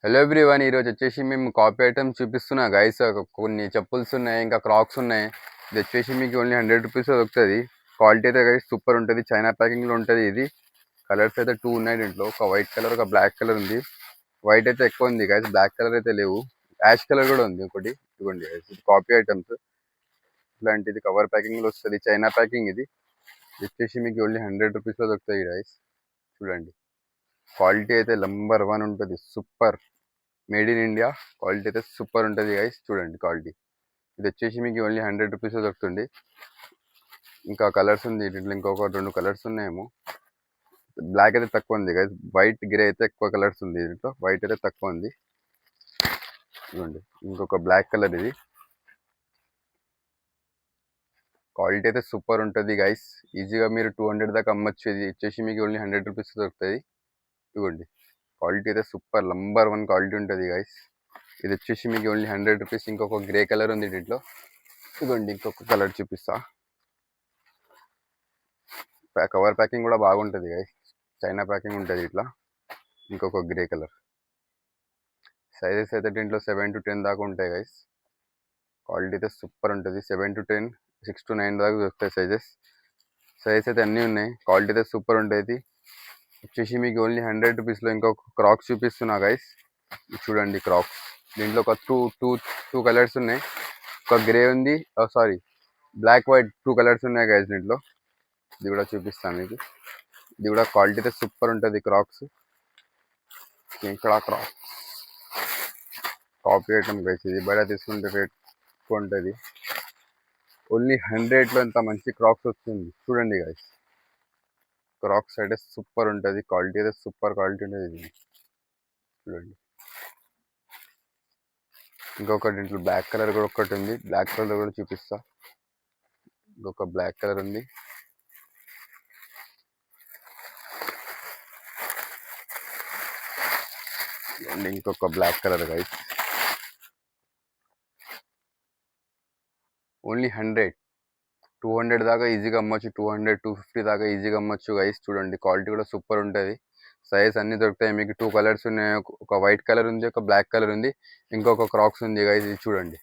Hello everyone, ఈరోజు వచ్చేసి మేము కాపీ ఐటమ్స్ చూపిస్తున్నా గైస్. కొన్ని చెప్పుల్స్ ఉన్నాయి, ఇంకా క్రాక్స్ ఉన్నాయి. ఇది వచ్చేసి మీకు ఓన్లీ 100 రూపీస్ దొరుకుతుంది. క్వాలిటీ అయితే గైస్ సూపర్ ఉంటుంది. చైనా ప్యాకింగ్లో ఉంటుంది ఇది. కలర్స్ అయితే 2 ఉన్నాయి దీంట్లో. ఒక వైట్ కలర్, ఒక బ్లాక్ కలర్ ఉంది. వైట్ అయితే ఎక్కువ ఉంది గైస్, బ్లాక్ కలర్ అయితే లేవు. యాష్ కలర్ కూడా ఉంది ఒకటి. ఇదిగోండి గైస్, ఇది కాపీ ఐటమ్స్. ఇట్లాంటిది కవర్ ప్యాకింగ్లో వస్తుంది, చైనా ప్యాకింగ్ ఇది. ఇది వచ్చేసి మీకు ఓన్లీ 100 రూపీస్లో దొరుకుతాయి గైస్. చూడండి, క్వాలిటీ అయితే నంబర్ 1 ఉంటుంది. Super made in India. Quality అయితే సూపర్ ఉంటుంది గైస్. చూడండి క్వాలిటీ. ఇది వచ్చేసి మీకు ఓన్లీ 100 రూపీస్ దొరుకుతుంది. ఇంకా కలర్స్ ఉంది దీంట్లో, ఇంకొక 2 కలర్స్ ఉన్నాయేమో. బ్లాక్ అయితే తక్కువ ఉంది గైస్, వైట్ గ్రే అయితే ఎక్కువ కలర్స్ ఉంది దీంట్లో. వైట్ అయితే తక్కువ ఉంది. చూడండి, ఇంకొక బ్లాక్ కలర్ ఇది. క్వాలిటీ అయితే సూపర్ ఉంటుంది గైస్. ఈజీగా మీరు 200 దాకా అమ్మచ్చు. ఇది వచ్చేసి మీకు ఓన్లీ 100 రూపీస్ దొరుకుతుంది. ఇవ్వండి, క్వాలిటీ అయితే సూపర్ నంబర్ 1 క్వాలిటీ ఉంటుంది గైస్. ఇది వచ్చేసి మీకు ఓన్లీ 100 రూపీస్. ఇంకొక గ్రే కలర్ ఉంది దీంట్లో. ఇదిగోండి, ఇంకొక కలర్ చూపిస్తా. కవర్ ప్యాకింగ్ కూడా బాగుంటుంది గైస్, చైనా ప్యాకింగ్ ఉంటుంది ఇట్లా. ఇంకొక గ్రే కలర్. సైజెస్ అయితే దీంట్లో 7 to 10 దాకా ఉంటాయి గైస్. క్వాలిటీ అయితే సూపర్ ఉంటుంది. 7 to 10, 6 to 9 దాకా దొరుకుతాయి సైజెస్. సైజెస్ అయితే అన్నీ ఉన్నాయి. క్వాలిటీ అయితే సూపర్ ఉంటుంది. వచ్చేసి మీకు ఓన్లీ 100 రూపీస్లో ఇంకొక క్రాక్స్ చూపిస్తున్నా గైస్. చూడండి క్రాక్స్. దీంట్లో ఒక టూ కలర్స్ ఉన్నాయి. ఒక గ్రే ఉంది, సారీ బ్లాక్ వైట్ 2 కలర్స్ ఉన్నాయి గైస్ దీంట్లో. ఇది కూడా చూపిస్తాను మీకు. ఇది కూడా క్వాలిటీ అయితే సూపర్ ఉంటుంది క్రాక్స్. ఇక్కడ క్రాక్స్ కాపీ ఐటమ్ గైస్. ఇది బయట తీసుకుంటే రేట్ ఎక్కువ ఉంటుంది. ఓన్లీ 100లో ఇంత మంచి క్రాక్స్ వస్తుంది. చూడండి గైస్, క్రాక్స్ అయితే సూపర్ ఉంటుంది. క్వాలిటీ అయితే సూపర్ క్వాలిటీ ఉంటుంది ఇది. చూడండి, ఇంకొకటి దీంట్లో బ్లాక్ కలర్ కూడా ఒకటి ఉంది. బ్లాక్ కలర్ కూడా చూపిస్తా. ఇంకొక బ్లాక్ కలర్ ఉంది. అండ్ ఇంకొక బ్లాక్ కలర్ గైస్. ఓన్లీ 100, 200 దాకా ఈజీగా అమ్మొచ్చు. 200, 250 దాకా ఈజీగా అమ్మొచ్చు గైస్. చూడండి, క్వాలిటీ కూడా సూపర్ ఉంటుంది. సైజ్ అన్ని దొరుకుతాయి మీకు. 2 కలర్స్ ఉన్నాయి. ఒక వైట్ కలర్ ఉంది, ఒక బ్లాక్ కలర్ ఉంది, ఇంకొక క్రాక్స్ ఉంది గైస్. ఇది చూడండి,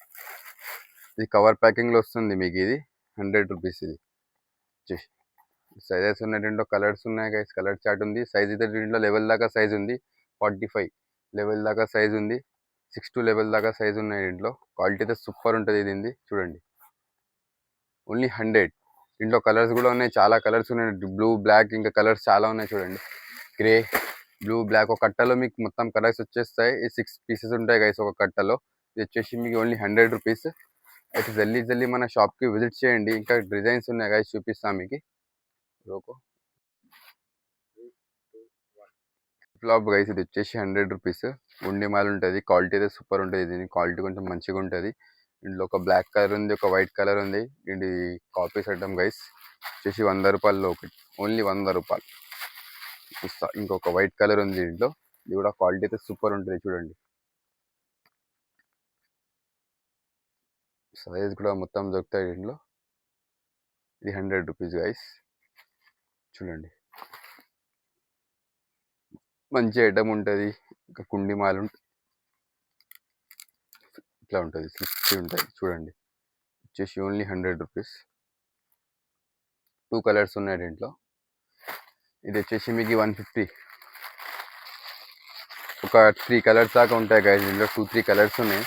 ఇది కవర్ ప్యాకింగ్లో వస్తుంది మీకు. ఇది 100 రూపీస్. ఇది సైజెస్ ఉన్నాయి దీంట్లో, కలర్స్ ఉన్నాయి గైస్. కలర్ చార్ట్ ఉంది. సైజ్ అయితే దీంట్లో లెవెల్ దాకా సైజ్ ఉంది. 45 లెవెల్ దాకా సైజ్ ఉంది. 6 లెవెల్ దాకా సైజ్ ఉన్నాయి దీంట్లో. క్వాలిటీ అయితే సూపర్ ఉంటుంది దీనిది. చూడండి, ఓన్లీ 100. దీంట్లో కలర్స్ కూడా ఉన్నాయి, చాలా కలర్స్ ఉన్నాయి. బ్లూ, బ్లాక్, ఇంకా కలర్స్ చాలా ఉన్నాయి. చూడండి, గ్రే, బ్లూ, బ్లాక్. ఒక కట్టలో మీకు మొత్తం కలర్స్ వచ్చేస్తాయి. ఈ 6 పీసెస్ ఉంటాయి గైస్ ఒక కట్టలో. ఇది వచ్చేసి మీకు ఓన్లీ 100 రూపీస్. అయితే జల్దీ మన షాప్కి విజిట్ చేయండి. ఇంకా డిజైన్స్ ఉన్నాయి గైస్, చూపిస్తాను మీకు. ఫ్లాప్ గైస్, ఇది వచ్చేసి 100 రూపీస్. ఉండి మాల్ ఉంటుంది. క్వాలిటీ అయితే సూపర్ ఉంటుంది. దీని క్వాలిటీ కొంచెం మంచిగా ఉంటుంది. ఇందులో ఒక బ్లాక్ కలర్ ఉంది, ఒక వైట్ కలర్ ఉంది. ఇది కాపీస్ ఐటమ్ గైస్. వచ్చేసి 100 రూపాయల్లో ఒకటి. ఓన్లీ 100 రూపాయలు ఇస్తా. ఇంకొక వైట్ కలర్ ఉంది దీంట్లో. ఇది కూడా క్వాలిటీ అయితే సూపర్ ఉంటుంది. చూడండి, సైజ్ కూడా మొత్తం దొరుకుతాయి దీంట్లో. ఇది 100 రూపీస్ గైస్. చూడండి, మంచి ఐటమ్ ఉంటుంది. ఇంకా కుండి మాల్ ఉంటుంది, ఇట్లా ఉంటుంది, 60 ఉంటుంది. చూడండి, వచ్చేసి ఓన్లీ 100 రూపీస్. 2 కలర్స్ ఉన్నాయి దీంట్లో. ఇది వచ్చేసి మీకు 150. ఒక 3 కలర్స్ దాకా ఉంటాయి గైస్ దీంట్లో. 2-3 కలర్స్ ఉన్నాయి.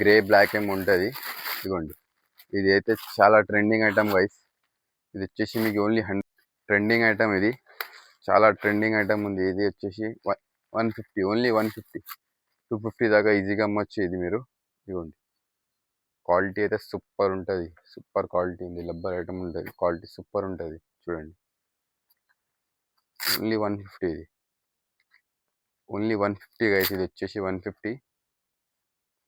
గ్రే, బ్లాక్ ఏమో ఉంటుంది. ఇదిగోండి, ఇది అయితే చాలా ట్రెండింగ్ ఐటమ్ గైస్. ఇది వచ్చేసి మీకు ఓన్లీ 100 ట్రెండింగ్ ఐటమ్. ఇది చాలా ట్రెండింగ్ ఐటమ్ ఉంది. ఇది వచ్చేసి 150, ఓన్లీ 150. 250 దాకా ఈజీగా అమ్మొచ్చు ఇది మీరు. ఇదిగోండి, క్వాలిటీ అయితే సూపర్ ఉంటుంది. సూపర్ క్వాలిటీ ఉంది. రబ్బర్ ఐటమ్ ఉంటుంది. క్వాలిటీ సూపర్ ఉంటుంది. చూడండి, ఓన్లీ 150. ఇది ఓన్లీ 150 గైస్. ఇది వచ్చేసి 150.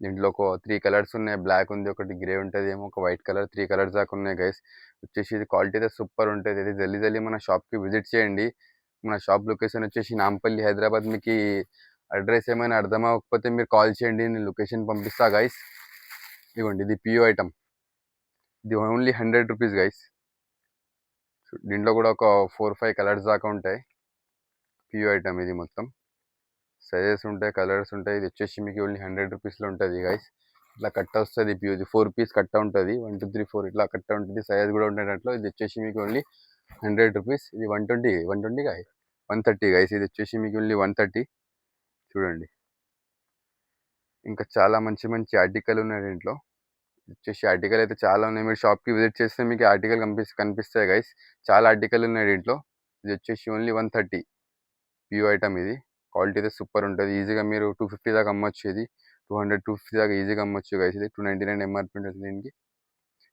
దీంట్లో ఒక 3 కలర్స్ ఉన్నాయి. బ్లాక్ ఉంది, ఒకటి గ్రే ఉంటుంది ఏమో, ఒక వైట్ కలర్. 3 కలర్స్ దాకా ఉన్నాయి గైస్. వచ్చేసి ఇది క్వాలిటీ అయితే సూపర్ ఉంటుంది. ఇది జల్దీ మన షాప్కి విజిట్ చేయండి. మన షాప్ లొకేషన్ వచ్చేసి నాంపల్లి, హైదరాబాద్. మీకు అడ్రస్ ఏమైనా అర్థం అవ్వకపోతే మీరు కాల్ చేయండి, నేను లొకేషన్ పంపిస్తా గైస్. ఇదిగోండి, ఇది పియో ఐటమ్. ఇది ఓన్లీ 100 రూపీస్ గైస్. దీంట్లో కూడా ఒక 4-5 కలర్స్ దాకా ఉంటాయి. పియో ఐటమ్ ఇది మొత్తం. సైజెస్ ఉంటాయి, కలర్స్ ఉంటాయి. ఇది వచ్చేసి మీకు ఓన్లీ 100 రూపీస్లో ఉంటుంది గైస్. ఇట్లా కట్ట వస్తుంది, ఇది 4 పీస్ కట్ట ఉంటుంది. 1 2 3 4 ఇట్లా కట్ట ఉంటుంది. సైజ్ కూడా ఉంటుంది అట్లా. ఇది వచ్చేసి మీకు ఓన్లీ 100 రూపీస్. ఇది 120 గాయ 130 గైస్. ఇది వచ్చేసి మీకు ఓన్లీ 130. చూడండి, ఇంకా చాలా మంచి మంచి ఆర్టికల్ ఉన్నాయి దీంట్లో. వచ్చేసి ఆర్టికల్ అయితే చాలా ఉన్నాయి. మీరు షాప్కి విజిట్ చేస్తే మీకు ఆర్టికల్ కనిపిస్తాయి గైస్. చాలా ఆర్టికల్ ఉన్నాయి దీంట్లో. ఇది వచ్చేసి ఓన్లీ 130 ప్యూ ఐటమ్. ఇది క్వాలిటీ అయితే సూపర్ ఉంటుంది. ఈజీగా మీరు 250 దాకా అమ్మొచ్చు. ఇది 200 250 దాకా ఈజీగా అమ్మొచ్చు గైస్. ఇది 299 ఎంఆర్పి ఉంటుంది దీనికి.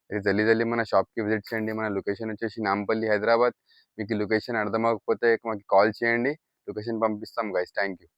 ఇది జల్దీ మన షాప్కి విజిట్ చేయండి. మన లొకేషన్ వచ్చేసి నాంపల్లి, హైదరాబాద్. మీకు లొకేషన్ అర్థం అవ్వకపోతే మాకు కాల్ చేయండి, లొకేషన్ పంపిస్తాం గైస్. Thank you.